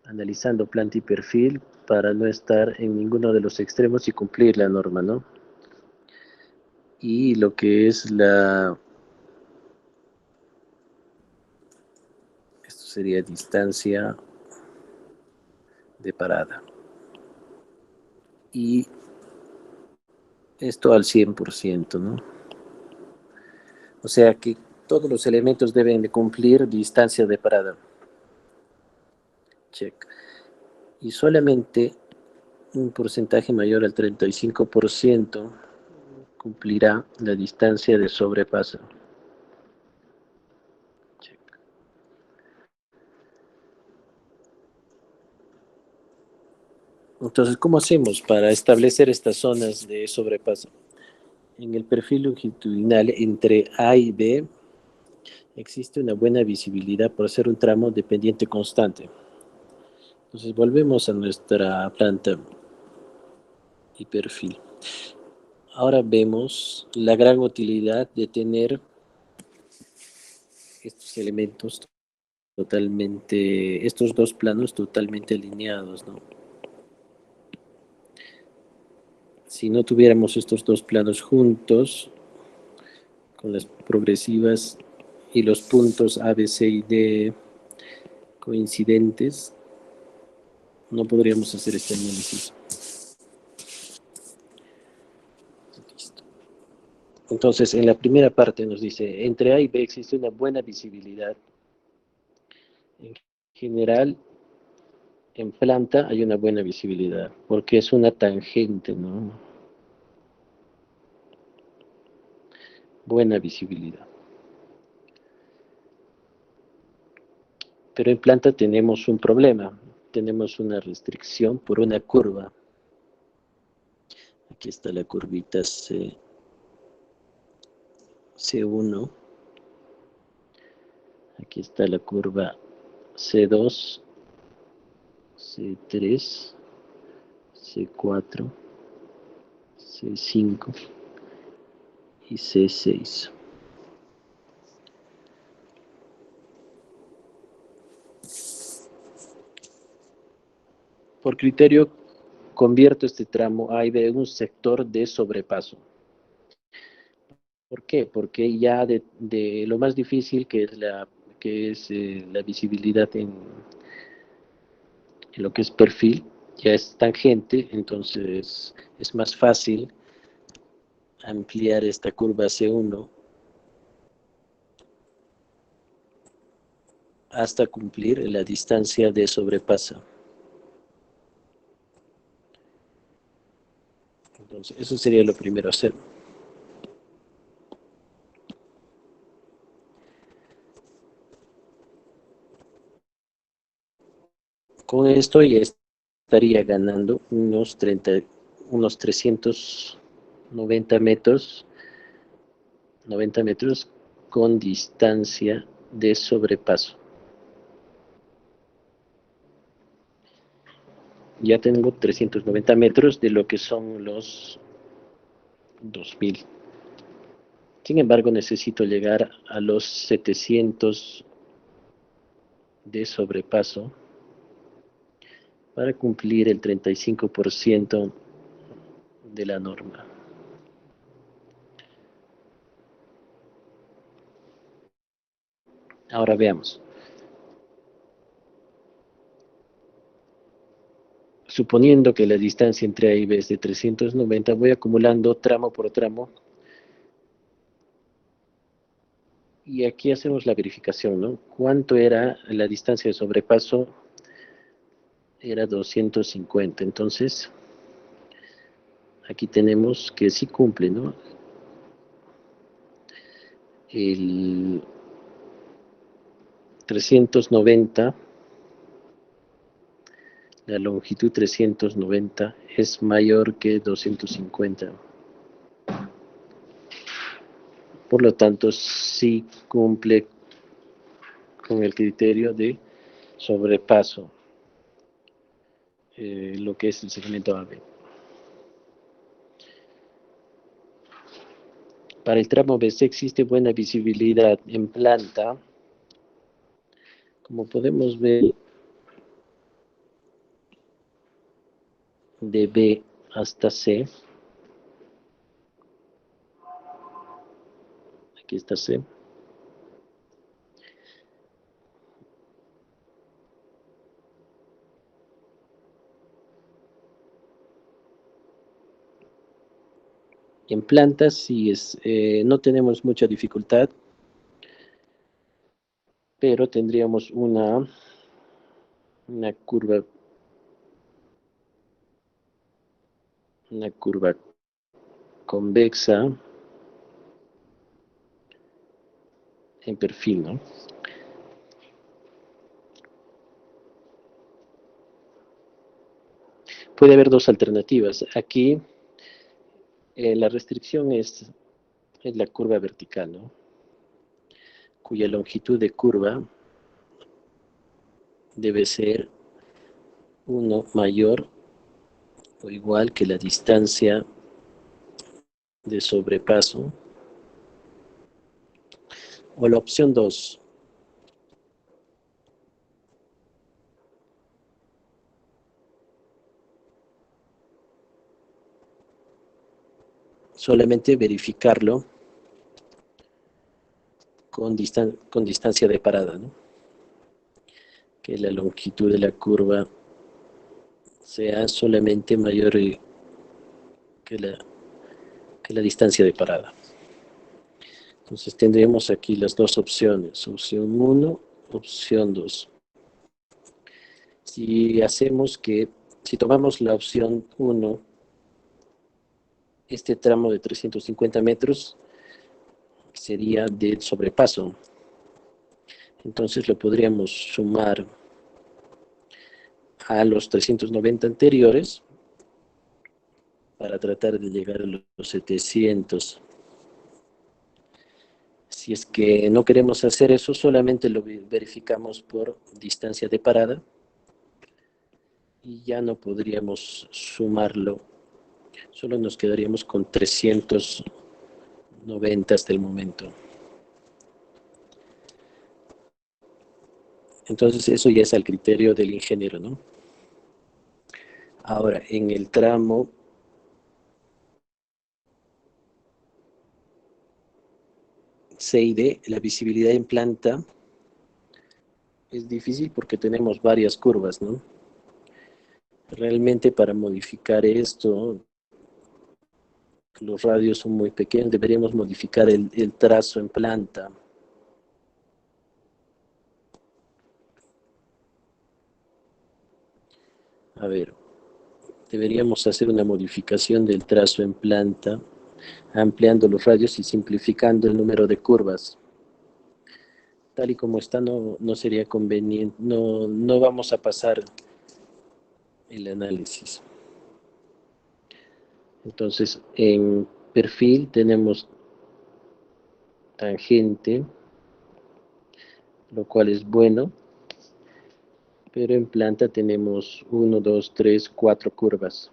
analizando planta y perfil para no estar en ninguno de los extremos y cumplir la norma, ¿no? Y lo que es esto sería distancia de parada. Y esto al 100%, ¿no? O sea que todos los elementos deben de cumplir distancia de parada. Check. Y solamente un porcentaje mayor al 35% cumplirá la distancia de sobrepaso. Check. Entonces, ¿cómo hacemos para establecer estas zonas de sobrepaso? En el perfil longitudinal entre A y B existe una buena visibilidad por ser un tramo de pendiente constante. Entonces volvemos a nuestra planta y perfil. Ahora vemos la gran utilidad de tener estos elementos totalmente, estos dos planos totalmente alineados, ¿no? Si no tuviéramos estos dos planos juntos, con las progresivas y los puntos A, B, C y D coincidentes, no podríamos hacer este análisis. Listo. Entonces, en la primera parte nos dice, entre A y B existe una buena visibilidad. En general, En planta hay una buena visibilidad, porque es una tangente, ¿no? Buena visibilidad. Pero en planta tenemos un problema, tenemos una restricción por una curva. Aquí está la curvita C1. Aquí está la curva C2, C3, C4, C5 y C6. Por criterio, convierto este tramo A y B en un sector de sobrepaso. ¿Por qué? Porque ya de lo más difícil que es la visibilidad en lo que es perfil, ya es tangente, entonces es más fácil ampliar esta curva C1 hasta cumplir la distancia de sobrepaso. Entonces, eso sería lo primero a hacer. Con esto ya estaría ganando unos 390 metros, 90 metros con distancia de sobrepaso. Ya tengo 390 metros de lo que son los 2000. Sin embargo, necesito llegar a los 700 de sobrepaso para cumplir el 35% de la norma. Ahora veamos. Suponiendo que la distancia entre A y B es de 390, voy acumulando tramo por tramo. Y aquí hacemos la verificación, ¿no? ¿Cuánto era la distancia de sobrepaso? Era 250. Entonces, aquí tenemos que sí cumple, ¿no? El 390, la longitud 390 es mayor que 250. Por lo tanto, sí cumple con el criterio de sobrepaso, lo que es el segmento AB. Para el tramo BC existe buena visibilidad en planta. Como podemos ver, de B hasta C. Aquí está C. En plantas sí no tenemos mucha dificultad, pero tendríamos una curva convexa en perfil, ¿no? Puede haber dos alternativas. Aquí la restricción es la curva vertical, ¿no? Cuya longitud de curva debe ser 1 mayor o igual que la distancia de sobrepaso. O la opción 2. Solamente verificarlo con distancia de parada, ¿no? Que la longitud de la curva sea solamente mayor que la distancia de parada. Entonces tendremos aquí las dos opciones, opción 1, opción 2. Si tomamos la opción 1, este tramo de 350 metros sería de sobrepaso. Entonces lo podríamos sumar a los 390 anteriores para tratar de llegar a los 700. Si es que no queremos hacer eso, solamente lo verificamos por distancia de parada y ya no podríamos sumarlo. Solo nos quedaríamos con 390 hasta el momento. Entonces eso ya es al criterio del ingeniero, ¿no? Ahora, en el tramo C y D, la visibilidad en planta es difícil porque tenemos varias curvas, ¿no? Realmente para modificar esto, los radios son muy pequeños, deberíamos modificar el trazo en planta. A ver, deberíamos hacer una modificación del trazo en planta, ampliando los radios y simplificando el número de curvas. Tal y como está, no sería conveniente, no vamos a pasar el análisis. Entonces, en perfil tenemos tangente, lo cual es bueno, pero en planta tenemos 1, 2, 3, 4 curvas,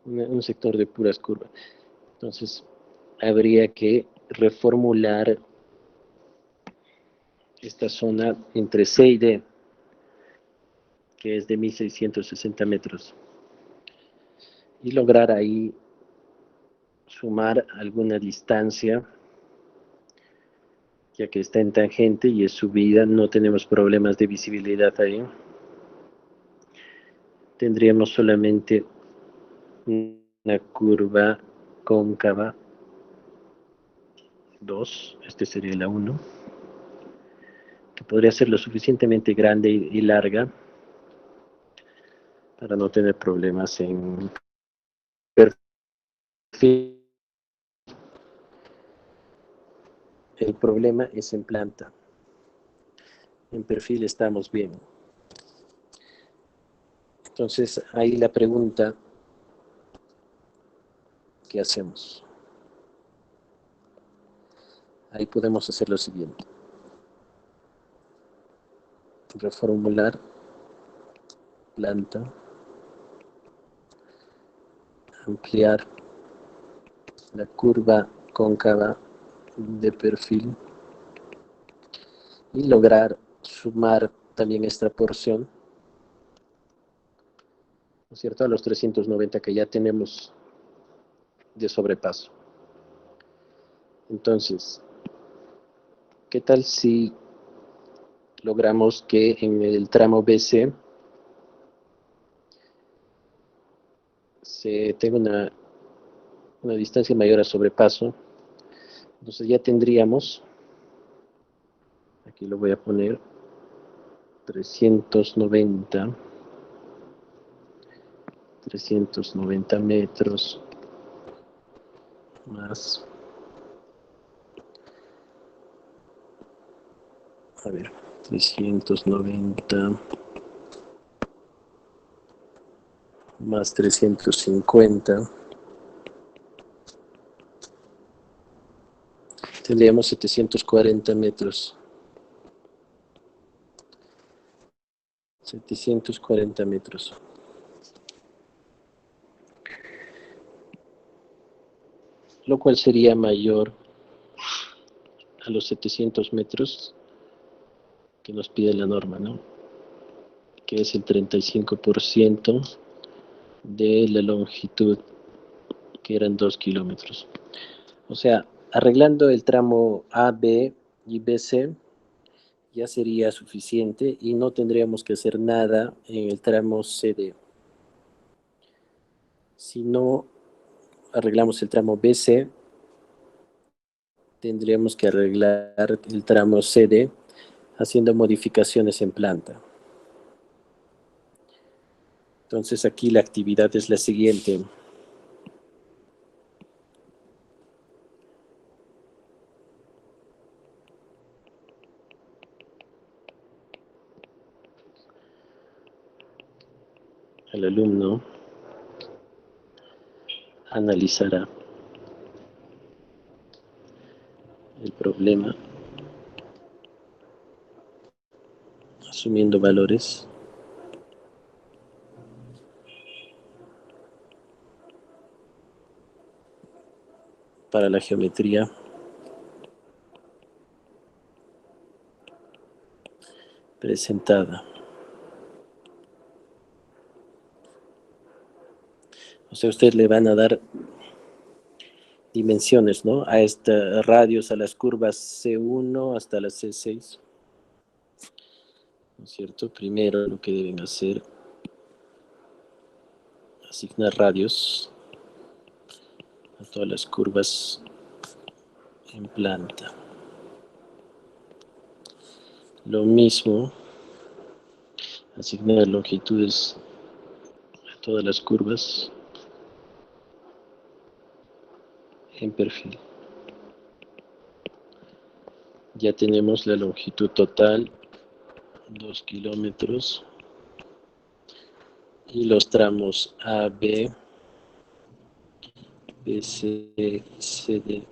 un sector de puras curvas. Entonces, habría que reformular esta zona entre C y D, que es de 1660 metros, y lograr ahí sumar alguna distancia, ya que está en tangente y es subida, no tenemos problemas de visibilidad ahí. Tendríamos solamente una curva cóncava 2, este sería la 1, que podría ser lo suficientemente grande y larga para no tener problemas en perfil. El problema es en planta. En perfil estamos bien. Entonces, ahí la pregunta, ¿qué hacemos? Ahí podemos hacer lo siguiente. Reformular planta, ampliar la curva cóncava de perfil y lograr sumar también esta porción, ¿no es cierto?, a los 390 que ya tenemos de sobrepaso. Entonces, ¿qué tal si logramos que en el tramo BC se tenga una distancia mayor a sobrepaso? Entonces ya tendríamos, aquí lo voy a poner, 390 metros más, a ver, 390 más 350, tendríamos 740 metros. 740 metros. Lo cual sería mayor a los 700 metros que nos pide la norma, ¿no? Que es el 35% de la longitud, que eran 2 kilómetros. O sea, arreglando el tramo A, B y BC ya sería suficiente y no tendríamos que hacer nada en el tramo CD. Si no arreglamos el tramo BC, tendríamos que arreglar el tramo CD haciendo modificaciones en planta. Entonces aquí la actividad es la siguiente. El alumno analizará el problema asumiendo valores para la geometría presentada. O sea, ustedes le van a dar dimensiones, ¿no? A estos radios, a las curvas C1 hasta la C6. ¿No es cierto? Primero lo que deben hacer, asignar radios a todas las curvas en planta. Lo mismo, asignar longitudes a todas las curvas en perfil. Ya tenemos la longitud total, 2 kilómetros, y los tramos A, B, B, C, C, D,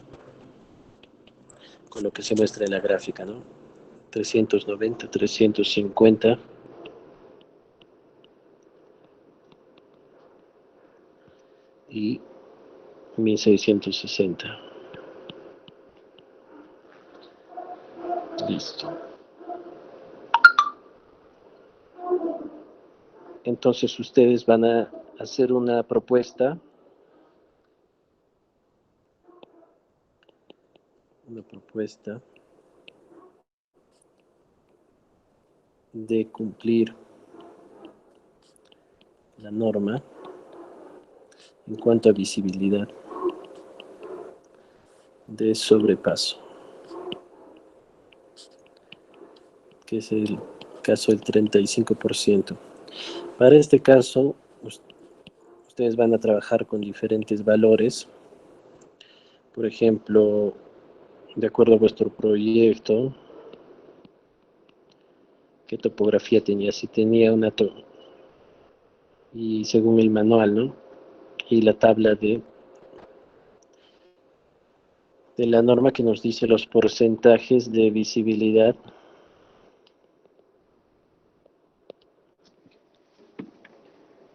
con lo que se muestra en la gráfica, ¿no? 390, 350 y 1660. Listo. Entonces ustedes van a hacer una propuesta de cumplir la norma en cuanto a visibilidad de sobrepaso, que es el caso del 35%. Para este caso, ustedes van a trabajar con diferentes valores. Por ejemplo, de acuerdo a vuestro proyecto, ¿qué topografía tenía? Si tenía una y según el manual, ¿no? Y la tabla de la norma que nos dice los porcentajes de visibilidad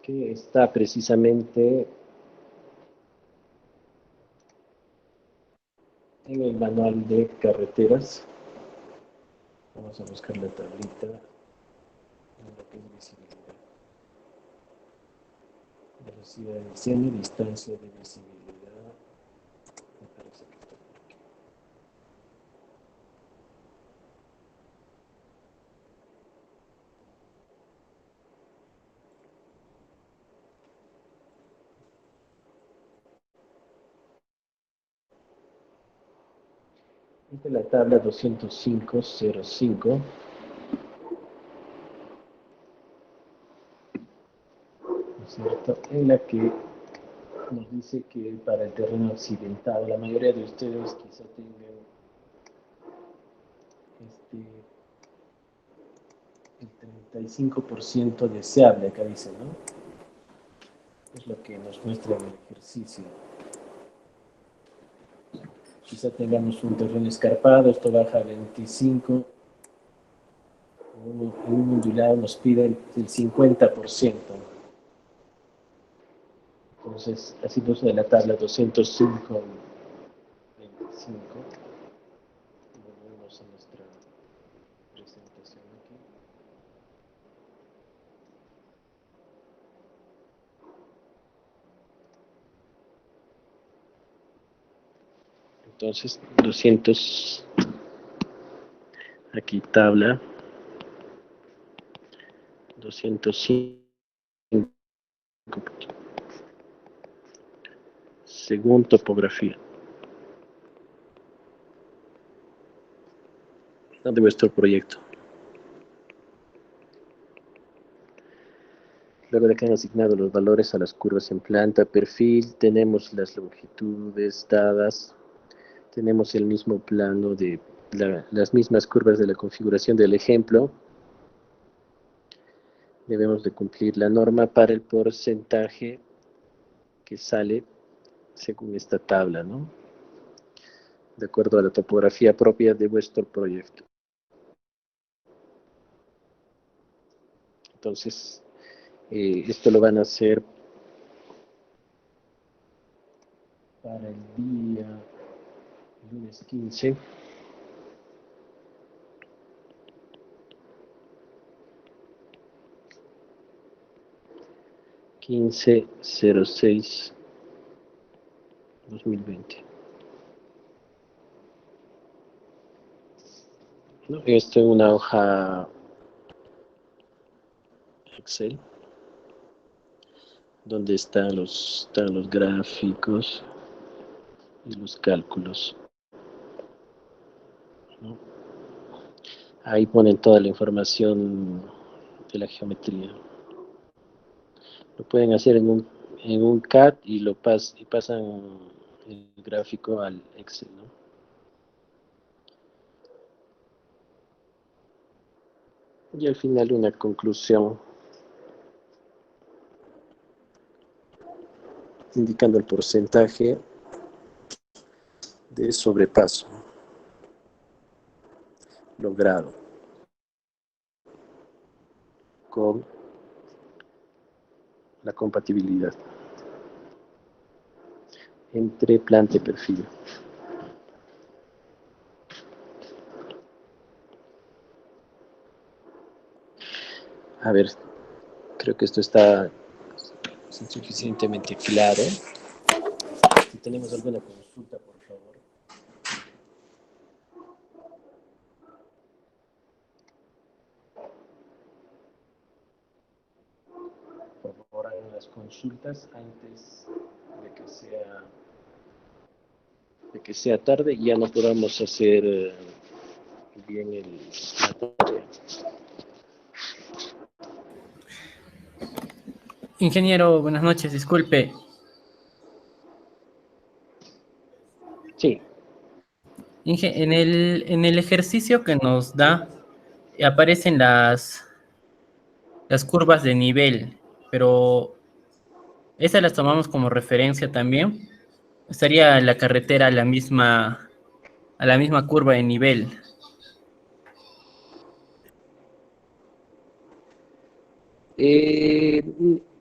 que está precisamente en el manual de carreteras. Vamos a buscar la tablita en lo que es visibilidad. Velocidad de diseño, distancia de visibilidad. Me parece que está por aquí. Esta es la tabla 205.05. ¿No es cierto? En la que nos dice que para el terreno accidentado, la mayoría de ustedes quizá tengan el 35% deseable, acá dice, ¿no? Es lo que nos muestra en el ejercicio. Quizá tengamos un terreno escarpado, esto baja a 25, en un ondulado nos pide el 50%. Entonces, así puso de la tabla 205.25. Volvemos a nuestra presentación aquí. Entonces, 200, aquí tabla, 205, según topografía de vuestro proyecto. Luego de que han asignado los valores a las curvas en planta, perfil, tenemos las longitudes dadas, tenemos el mismo plano de las mismas curvas de la configuración del ejemplo. Debemos de cumplir la norma para el porcentaje que sale según esta tabla, ¿no? De acuerdo a la topografía propia de vuestro proyecto. Entonces, esto lo van a hacer para el día lunes 15. (15/06/2020). ¿No? Esto es una hoja Excel donde están los gráficos y los cálculos, ¿no? Ahí ponen toda la información de la geometría. Lo pueden hacer en un CAD y pasan el gráfico al Excel, ¿no? Y al final una conclusión indicando el porcentaje de sobrepaso logrado con la compatibilidad entre planta y perfil. A ver, creo que esto está suficientemente claro. Si tenemos alguna consulta, por favor. Por favor, hagan las consultas antes de que sea tarde y ya no podamos hacer bien la tarea. Ingeniero, buenas noches, disculpe. Sí. En el ejercicio que nos da, aparecen las curvas de nivel, pero esas las tomamos como referencia también. Estaría la carretera a la misma curva de nivel.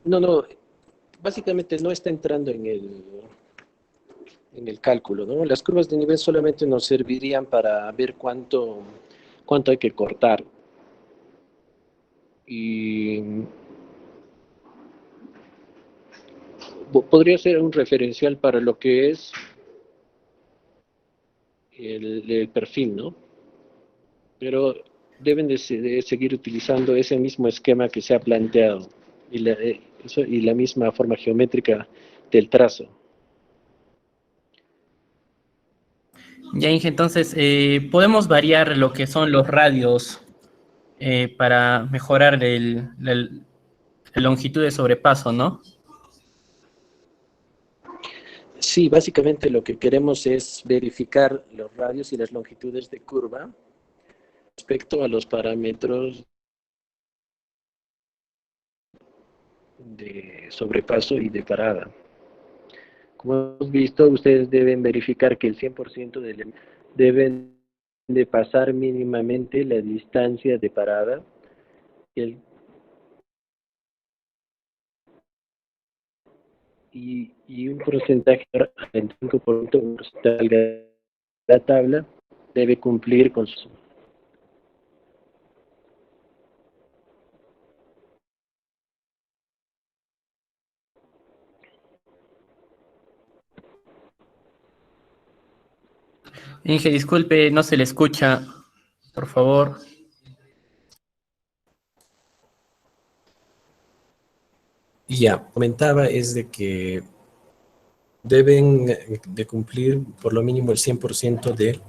No, básicamente no está entrando en el cálculo, ¿no? Las curvas de nivel solamente nos servirían para ver cuánto hay que cortar. Y podría ser un referencial para lo que es el perfil, ¿no? Pero deben de seguir utilizando ese mismo esquema que se ha planteado y la misma forma geométrica del trazo. Ya, Inge, entonces, podemos variar lo que son los radios para mejorar la longitud de sobrepaso, ¿no? Sí, básicamente lo que queremos es verificar los radios y las longitudes de curva respecto a los parámetros de sobrepaso y de parada. Como hemos visto, ustedes deben verificar que el 100% deben de pasar mínimamente la distancia de parada y un porcentaje del 25% salga la tabla debe cumplir con su... Inge, disculpe, no se le escucha, por favor. Y ya, comentaba es de que deben de cumplir por lo mínimo el 100%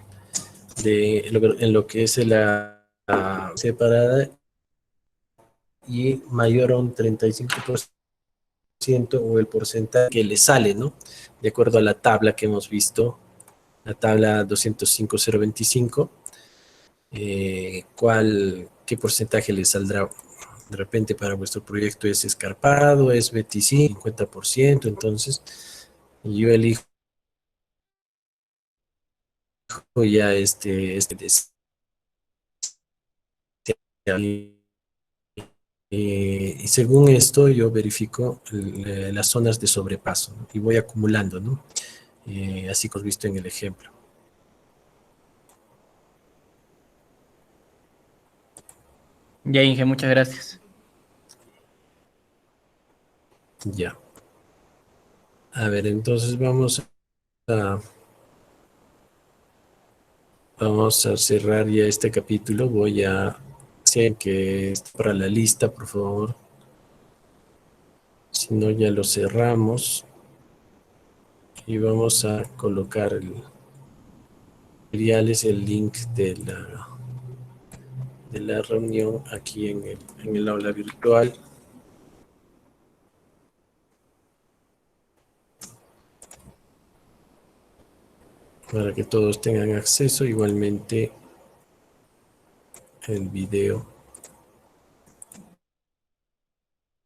en lo que es la separada y mayor a un 35% o el porcentaje que le sale, ¿no? De acuerdo a la tabla que hemos visto, la tabla 205.025, ¿qué porcentaje le saldrá? De repente para vuestro proyecto es escarpado, es BTC, 50%, entonces yo elijo ya y según esto yo verifico las zonas de sobrepaso, ¿no? Y voy acumulando, ¿no? Así como visto en el ejemplo. Ya, Inge, muchas gracias. Ya. A ver, entonces a, vamos a cerrar ya este capítulo. Voy a hacer que esté para la lista, por favor. Si no, ya lo cerramos. Y vamos a colocar es el link de la reunión aquí en el aula virtual, para que todos tengan acceso. Igualmente el video